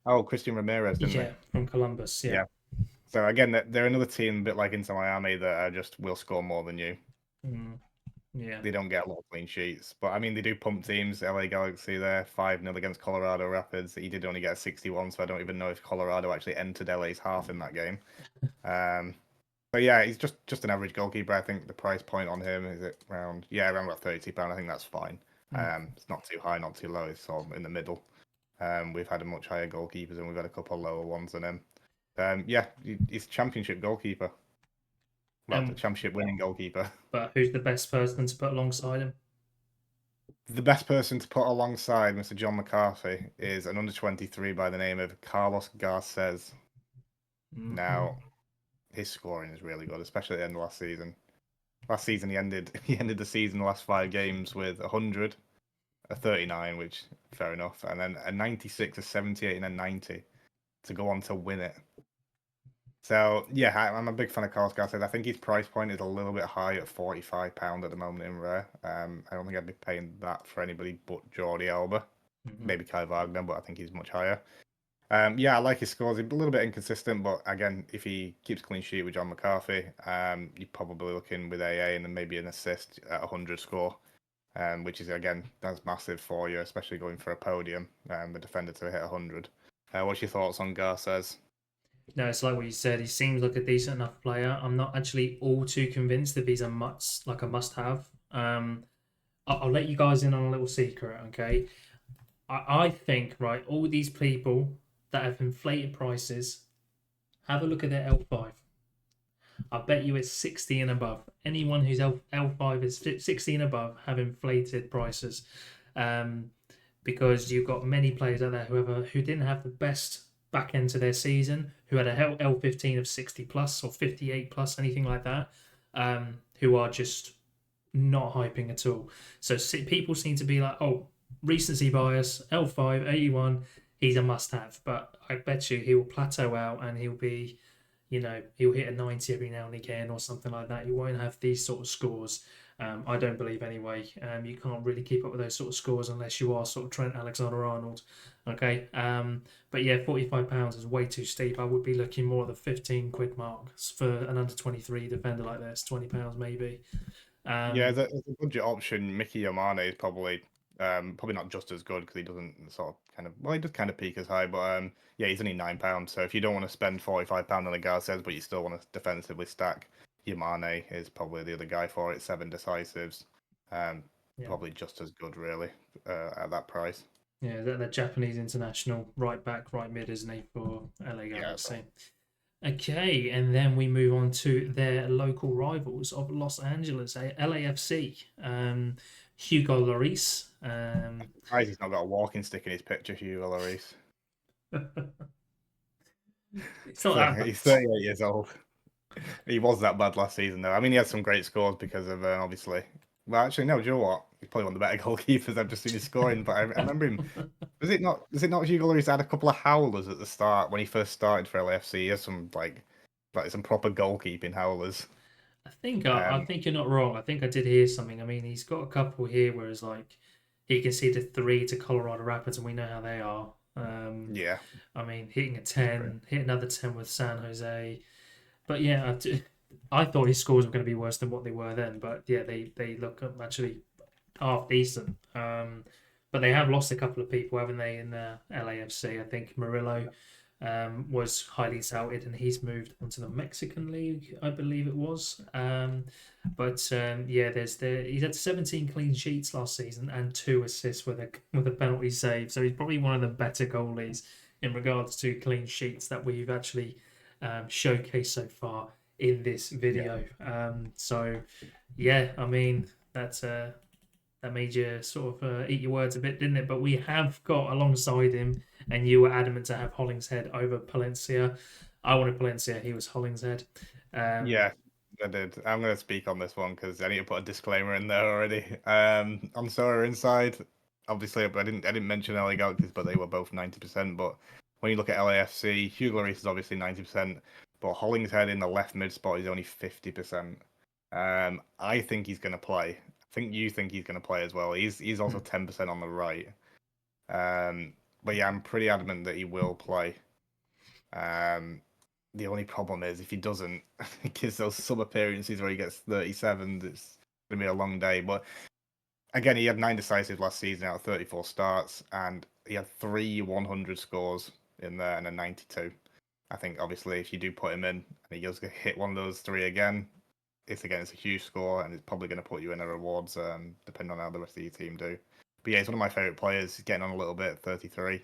Oh, Christian Ramirez, didn't they? From Columbus. Yeah. So again, they're another team, a bit like Inter Miami, that are just will score more than you. Yeah. They don't get a lot of clean sheets, but I mean, they do pump teams. LA Galaxy there, 5-0 against Colorado Rapids. He did only get a 61, so I don't even know if Colorado actually entered LA's half in that game. But yeah, he's just an average goalkeeper. I think the price point on him is around about £30. I think that's fine. It's not too high, not too low. It's sort of in the middle. We've had a much higher goalkeepers, and we've had a couple lower ones than him. Yeah, he's championship goalkeeper. Well, the championship winning goalkeeper. But who's the best person to put alongside him? The best person to put alongside Mr. John McCarthy is an under-23 by the name of Carlos Garces. Now, his scoring is really good, especially at the end of last season. Last season, he ended the season, the last 5 games, with 100, a 39, which fair enough, and then a 96, a 78, and a 90 to go on to win it. So yeah, I'm a big fan of Carlos Garcia. I think his price point is a little bit high at £45 at the moment in rare. I don't think I'd be paying that for anybody but Jordi Alba, Mhm. maybe Kai Wagner, but I think he's much higher. Yeah, I like his scores. He's a little bit inconsistent, but again, if he keeps clean sheet with John McCarthy, you're probably looking with AA and then maybe an assist at 100 score, which is again that's massive for you, especially going for a podium. The defender to hit 100. What's your thoughts on Garces? No, it's like what you said. He seems like a decent enough player. I'm not actually all too convinced if he's a must have. I'll let you guys in on a little secret, okay? I think, right, all these people that have inflated prices, have a look at their L5. I bet you it's 60 and above. Anyone who's L5 is 60 and above have inflated prices. Um, because you've got many players out there who didn't have the best back end to their season, who had a L15 of 60 plus or 58 plus, anything like that, who are just not hyping at all. So people seem to be like, oh, recency bias, L5, 81, he's a must have. But I bet you he will plateau out and he'll be, he'll hit a 90 every now and again or something like that. You won't have these sort of scores. I don't believe anyway. You can't really keep up with those sort of scores unless you are sort of Trent Alexander-Arnold. Okay. But yeah, £45 is way too steep. I would be looking more at the 15 quid mark for an under 23 defender like this. £20 maybe. Yeah, Um, as a budget option, Mickey Yamane is probably not just as good because he doesn't sort of kind of well, he does kind of peak as high, but yeah, he's only £9. So if you don't want to spend £45 on a Garces, but you still want to defensively stack, Yamane is probably the other guy for it. 7 decisives, um, yeah. probably just as good really at that price. Yeah, the Japanese international right back, right mid, isn't he, for LA Yeah, Galaxy? Okay, and then we move on to their local rivals of Los Angeles, LAFC. Hugo Lloris. surprised he's not got a walking stick in his picture, Hugo Lloris. It's not So that he's bad. 38 years old. He was that bad last season, though. I mean, he had some great scores because of obviously. Well, actually, no. Do you know what? He's probably one of the better goalkeepers I've just seen his scoring. But I remember him. Was it not? Was it not Hugo Lloris had a couple of howlers at the start when he first started for LAFC? He has some like some proper goalkeeping howlers. I think you're not wrong. I think I did hear something. I mean, he's got a couple here where it's like he conceded 3 to Colorado Rapids, and we know how they are. Yeah. I mean, hitting a 10, hit another 10 with San Jose. But yeah, I thought his scores were going to be worse than what they were then. But yeah, they look actually half decent. But they have lost a couple of people, haven't they, in the LAFC? I think Murillo was highly touted, and he's moved onto the Mexican League, I believe it was. Yeah, he's had 17 clean sheets last season and 2 assists with a penalty save. So he's probably one of the better goalies in regards to clean sheets that we've actually showcased so far in this Yeah. video. Yeah, I mean that made you sort of eat your words a bit, didn't it? But we have got alongside him, and you were adamant to have Hollingshead over Palencia. I wanted Palencia, he was Hollingshead. Yeah, I did. I'm going to speak on this one because I need to put a disclaimer in there already. On Sora Inside, obviously, I didn't mention LA Galaxies, but they were both 90%. But when you look at LAFC, Hugo Lloris is obviously 90%, but Hollingshead in the left mid spot is only 50%. I think he's going to play. I think you think he's going to play as well. He's also 10% on the right. But yeah, I'm pretty adamant that he will play. Um, the only problem is if he doesn't, it gives those sub appearances where he gets 37. It's gonna be a long day. But again, he had 9 decisive last season out of 34 starts, and he had 3 100 scores in there and a 92. I think obviously if you do put him in and he does hit one of those 3 again, it's a huge score, and it's probably going to put you in a rewards, depending on how the rest of your team do. But yeah, he's one of my favorite players. He's getting on a little bit, 33.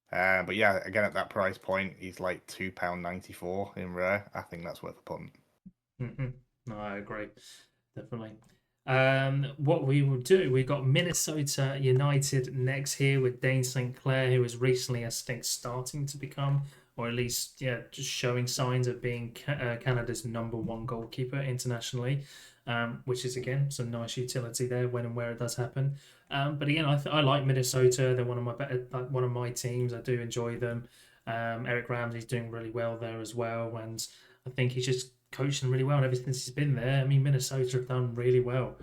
But yeah, again at that price point, he's like £2.94 in rare. I think that's worth a punt. Mm-hmm. No, I agree, definitely. What we will do, we got Minnesota United next here with Dane St. Clair, who is recently, I think, starting to become, or at least, yeah, just showing signs of being Canada's #1 goalkeeper internationally, which is again some nice utility there when and where it does happen. But again, I like Minnesota. They're one of my teams. I do enjoy them. Eric Ramsey's doing really well there as well, and I think he's just coaching really well. And ever since he's been there, I mean, Minnesota have done really well.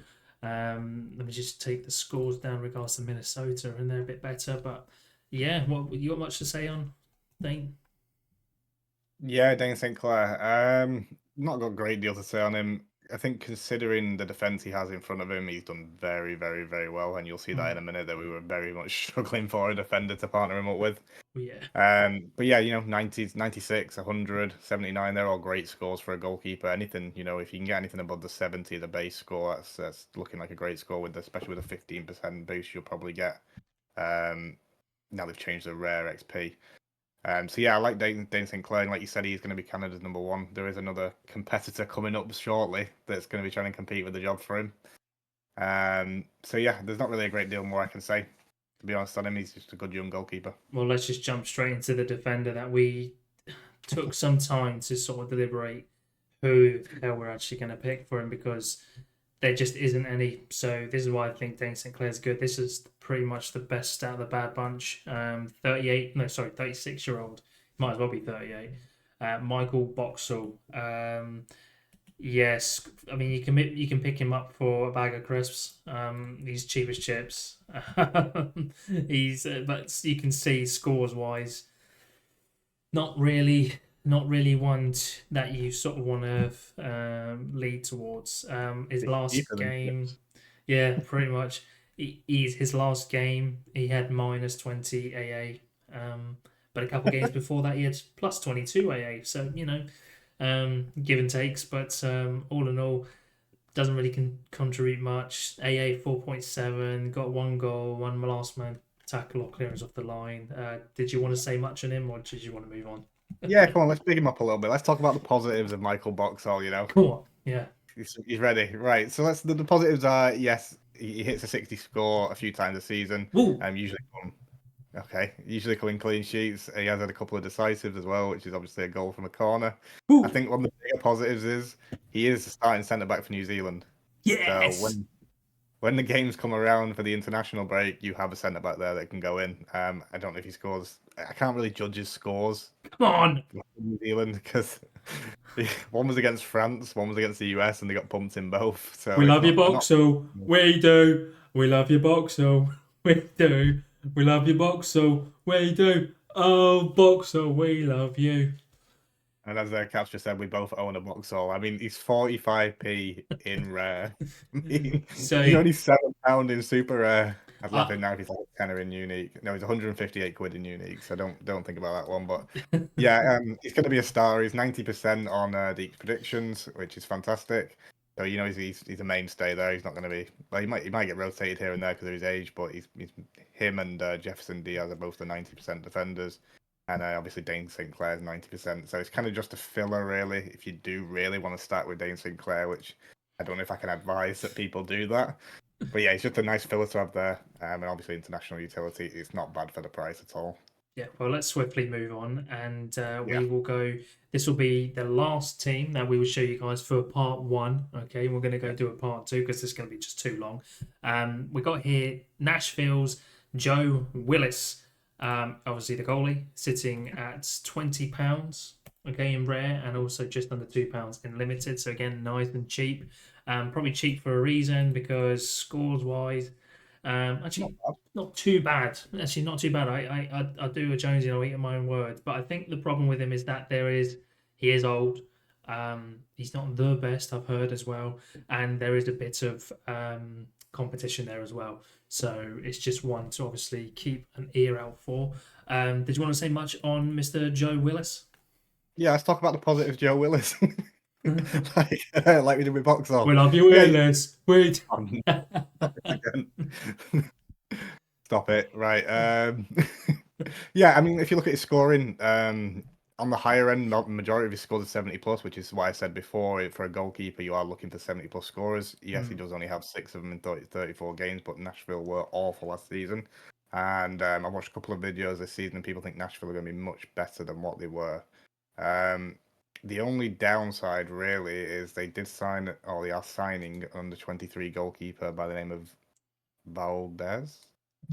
Let me just take the scores down in regards to Minnesota, and they're a bit better. But yeah, what you got much to say on Dane? Yeah, Dane St. Clair. Not got a great deal to say on him. I think considering the defense he has in front of him, he's done very, very, very well. And you'll see that in a minute that we were very much struggling for a defender to partner him up with. Yeah. But yeah, 90s, 96, 100, 79, they're all great scores for a goalkeeper. Anything, if you can get anything above the 70, the base score, that's looking like a great score especially with a 15% boost you'll probably get. Now they've changed the rare XP. So yeah, I like Dane St. Clair, and like you said, he's going to be Canada's #1. There is another competitor coming up shortly that's going to be trying to compete with the job for him. So yeah, there's not really a great deal more I can say. To be honest on him, he's just a good young goalkeeper. Well, let's just jump straight into the defender that we took some time to sort of deliberate who the hell we're actually going to pick for him, because there just isn't any. So this is why I think Dane St. Clair's good. This is pretty much the best out of the bad bunch. 36-year-old. Might as well be 38. Michael Boxall. Yes, I mean you can pick him up for a bag of crisps. He's cheap as chips. But you can see scores wise, not really one that you sort of want to lead towards. His last game, yeah, pretty much. His last game, he had -20 AA. But a couple games before that, he had +22 AA. So give and takes. But all in all, doesn't really contribute much. AA 4.7, got 1 goal, 1 last man tackle or clearance off the line. Did you want to say much on him, or did you want to move on? Yeah, come on, let's big him up a little bit. Let's talk about the positives of Michael Boxall, Come on, yeah. He's ready. Right, so the positives are, yes, he hits a 60 score a few times a season. Usually coming clean sheets. He has had a couple of decisives as well, which is obviously a goal from a corner. Ooh. I think one of the bigger positives is he is the starting centre-back for New Zealand. Yes! So when the games come around for the international break, you have a centre-back there that can go in. I don't know if he scores. I can't really judge his scores. Come on! New Zealand, because one was against France, one was against the US, and they got pumped in both. So we love you, Boxall. We do. We love you, Boxall. We do. We love you, Boxall. We do. Oh, Boxall, we love you. And as Caps just said, we both own a Boxall. I mean, he's 45p in rare. He's only £7 in super rare. I'd love him now if he's like a tenner in unique. No, he's 158 quid in unique, so don't think about that one. But yeah, he's going to be a star. He's 90% on the predictions, which is fantastic. So he's a mainstay there. He's not going to be. Well, he might get rotated here and there because of his age, but he's him and Jefferson Diaz are both the 90% defenders. And obviously Dane St. Clair's 90%. So it's kind of just a filler, really, if you do really want to start with Dane St. Clair, which I don't know if I can advise that people do that. But yeah, it's just a nice filler to have there. And obviously international utility, it's not bad for the price at all. Yeah, well, let's swiftly move on. And we will go... This will be the last team that we will show you guys for part 1. Okay, we're going to go do a part 2 because this is going to be just too long. We got here Nashville's Joe Willis. Obviously the goalie sitting at £20, okay, in rare, and also just under £2 in limited. So again, nice and cheap. Probably cheap for a reason, because scores wise, actually not too bad. Actually, not too bad. I do a Jonesy, and I'll eat in my own words. But I think the problem with him is that he is old. He's not the best, I've heard as well, and there is a bit of competition there as well. So it's just one to obviously keep an ear out for. Did you want to say much on Mr. Joe Willis? Yeah, let's talk about the positive Joe Willis. like we did with Boxall. We love you, Willis. Wait. Stop it. Right. Yeah, I mean, if you look at his scoring, on the higher end, the majority of his scores are 70 plus, which is why I said before, for a goalkeeper, you are looking for 70 plus scorers. Yes, he does only have 6 of them in 34 games, but Nashville were awful last season. And I watched a couple of videos this season, and people think Nashville are going to be much better than what they were. The only downside, really, is they are signing under 23 goalkeeper by the name of Valdez.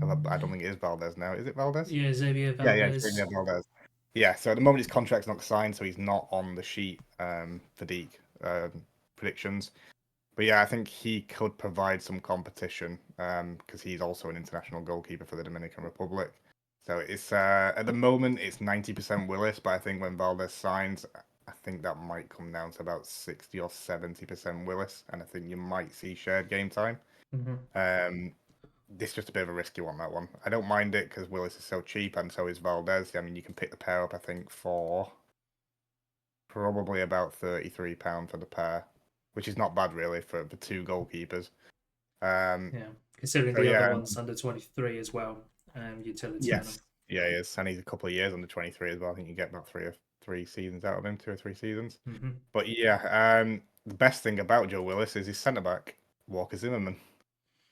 I don't think it is Valdez now. Is it Valdez? Yeah, Xavier Valdez. Yeah, Xavier Valdez. Yeah, so at the moment his contract's not signed, so he's not on the sheet for Deke predictions. But yeah, I think he could provide some competition because he's also an international goalkeeper for the Dominican Republic. So it's at the moment it's 90% Willis, but I think when Valdez signs, I think that might come down to about 60 or 70% Willis, and I think you might see shared game time. Um, this is just a bit of a risky one, that one. I don't mind it because Willis is so cheap and so is Valdez. I mean, you can pick the pair up, I think, for probably about £33 for the pair, which is not bad really for the two goalkeepers. Yeah, considering So the other yeah, one's under 23 as well, utility on them. yes, yeah, he is, and he's a couple of years under 23 as well. I think you get about three seasons out of him, 2 or 3 seasons. But yeah, the best thing about Joe Willis is his centre back, Walker Zimmerman,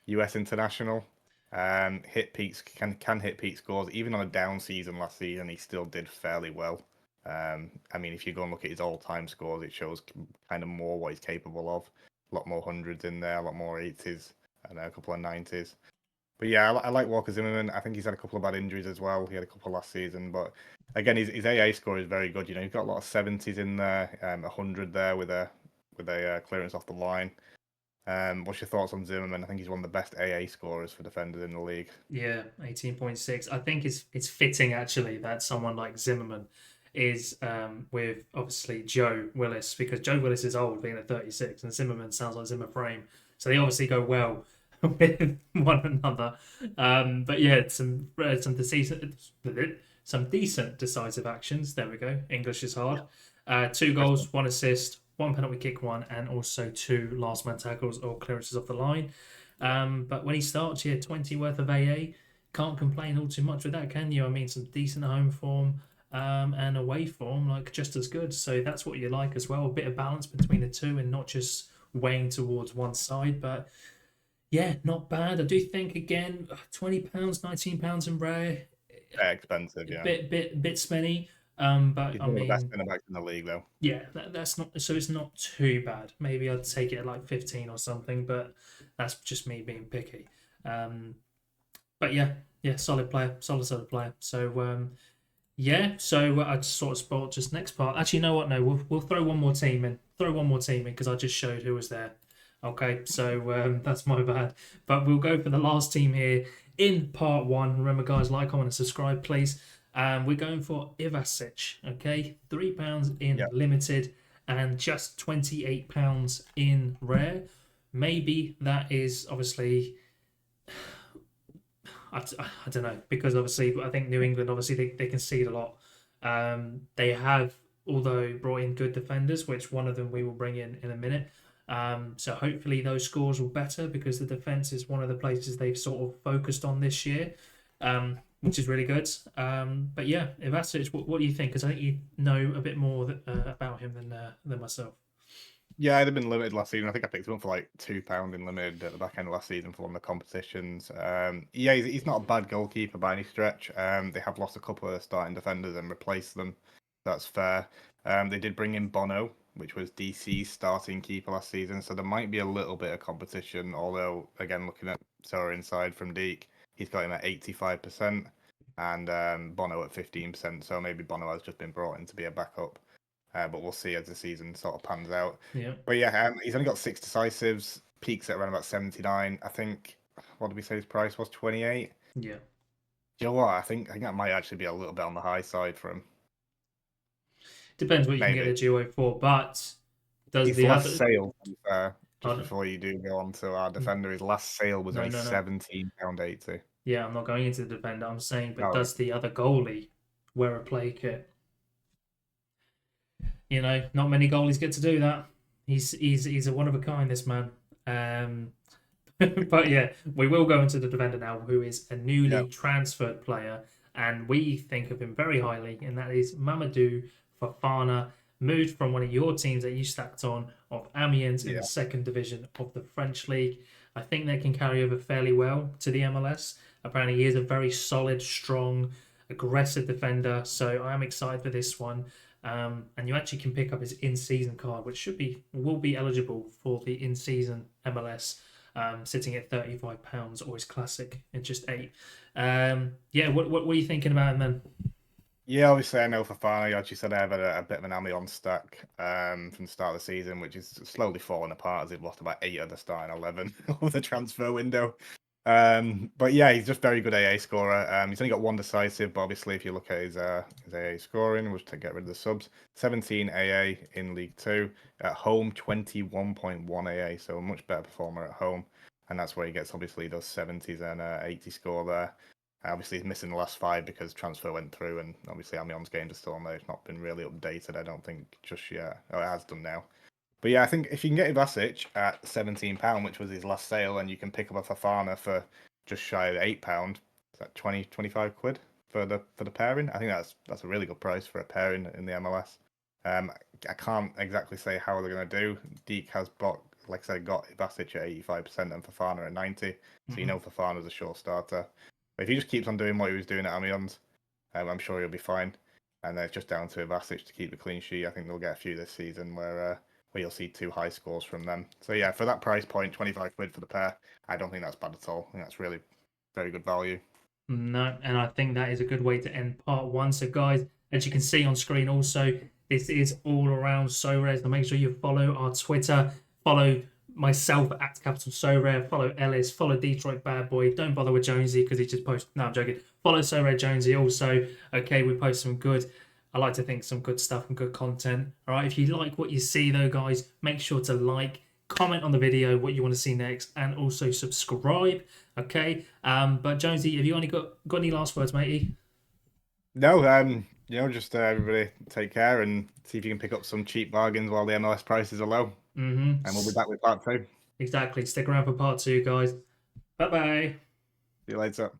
US international. Hit peaks can hit peak scores. Even on a down season last season, he still did fairly well. I mean, if you go and look at his all-time scores, it shows kind of more what he's capable of. A lot more hundreds in there, a lot more 80s, and a couple of 90s. But yeah, I like Walker Zimmerman. I think he's had a couple of bad injuries as well. He had a couple last season, but again, his AA score is very good. You know, he's got a lot of 70s in there, 100 there with a clearance off the line. What's your thoughts on Zimmerman? I think he's one of the best AA scorers for defenders in the league. Yeah, 18.6. I think it's fitting actually that someone like Zimmerman is with obviously Joe Willis, because Joe Willis is old, being at 36, and Zimmerman sounds like Zimmer frame. So they obviously go well with one another. But yeah, some decent decisive actions. There we go. English is hard. 2 goals, 1 assist, 1 penalty kick, 1, and also 2 last man tackles or clearances off the line. But when he starts here, 20 worth of AA, can't complain all too much with that, can you? I mean, some decent home form and away form, like just as good. So that's what you like as well. A bit of balance between the two and not just weighing towards one side. But yeah, not bad. I do think, again, £20, £19 in rare, They're expensive, yeah. bit spenny. But He's I one of the best mean, centre backs in the league, though. yeah, that's not, so it's not too bad. Maybe I'd take it at like 15 or something, but that's just me being picky. But yeah, solid player, solid player. So yeah, so I just sort of spoiled just next part. Actually, you know what? No, we'll throw one more team in. Throw one more team in because I just showed who was there. Okay, so that's my bad. But we'll go for the last team here in part 1. Remember, guys, like, comment, and subscribe, please. We're going for Ivasic, okay? £3 in limited and just £28 in rare. Maybe that is obviously, I don't know, because obviously I think New England, obviously they concede a lot. They have, although, brought in good defenders, which one of them we will bring in a minute. So hopefully those scores will better, because the defense is one of the places they've sort of focused on this year, which is really good. But yeah, Ivasic, what do you think? Because I think you know a bit more about him than myself. Yeah, I'd have been limited last season. I think I picked him up for like £2 in limited at the back end of last season for one of the competitions. Yeah, he's not a bad goalkeeper by any stretch. They have lost a couple of starting defenders and replaced them. That's fair. They did bring in Bono, which was DC's starting keeper last season, so there might be a little bit of competition. Although, again, looking at Soa inside from Deke, he's got him at 85% and Bono at 15%. So maybe Bono has just been brought in to be a backup. But we'll see as the season sort of pans out. Yeah. But yeah, he's only got 6 decisives, peaks at around about 79. I think, what did we say his price was? 28? Yeah. You know what? I think that might actually be a little bit on the high side for him. Depends what you can get the duo for, but does his the last other sale, just before you do go on to our defender, his last sale was only £17.80. Yeah, I'm not going into the defender. I'm saying, but Oh, does the other goalie wear a play kit? You know, not many goalies get to do that. He's a one of a kind, this man. But yeah, we will go into the defender now, who is a newly transferred player, and we think of him very highly, and that is Mamadou Fofana, moved from one of your teams that you stacked on of Amiens in the 2nd division of the French league. I think they can carry over fairly well to the MLS. Apparently, he is a very solid, strong, aggressive defender, so I am excited for this one. And you actually can pick up his in-season card, which will be eligible for the in-season MLS, sitting at £35, or his classic at just £8. Yeah, what are you thinking about him then? Yeah, obviously I know Fofana. You actually said I have a bit of an Amiens stack from the start of the season, which is slowly falling apart as they've lost about 8 of the starting 11 of the transfer window. But yeah, he's just very good AA scorer. He's only got 1 decisive, but obviously if you look at his AA scoring, we'll just get rid of the subs. 17 AA in League 2. At home, 21.1 AA, so a much better performer at home. And that's where he gets obviously those 70s and 80 score there. Obviously, he's missing the last 5 because transfer went through, and obviously Amiens games are still on there. It's not been really updated, I don't think, just yet. Oh, it has done now. But yeah, I think if you can get Ivasic at £17, which was his last sale, and you can pick up a Fofana for just shy of £8, is that 20, 25 quid for the pairing? I think that's a really good price for a pairing in the MLS. I can't exactly say how they're going to do. Deke has like I said, got Ivasic at 85% and Fofana at 90. So you know Fofana's a sure starter. But if he just keeps on doing what he was doing at Amiens, I'm sure he'll be fine. And then it's just down to Ivasic to keep the clean sheet. I think they'll get a few this season where you'll see 2 high scores from them. So yeah, for that price point, 25 quid for the pair, I don't think that's bad at all. I think that's really very good value. No, and I think that is a good way to end part 1. So guys, as you can see on screen also, this is all around Sorare. So make sure you follow our Twitter, follow myself at Capital Sorare, follow Ellis, follow Detroit Bad Boy. Don't bother with Jonesy because he just posted. No, I'm joking. Follow Sorare Jonesy also. Okay, we post some good, I like to think some good stuff and good content. All right, if you like what you see though, guys, make sure to like, comment on the video what you want to see next, and also subscribe. Okay, but Jonesy, have you only got any last words, matey? No, just everybody take care and see if you can pick up some cheap bargains while the MLS prices are low. And we'll be back with part 2. Exactly. Stick around for part 2, guys. Bye bye. See you later.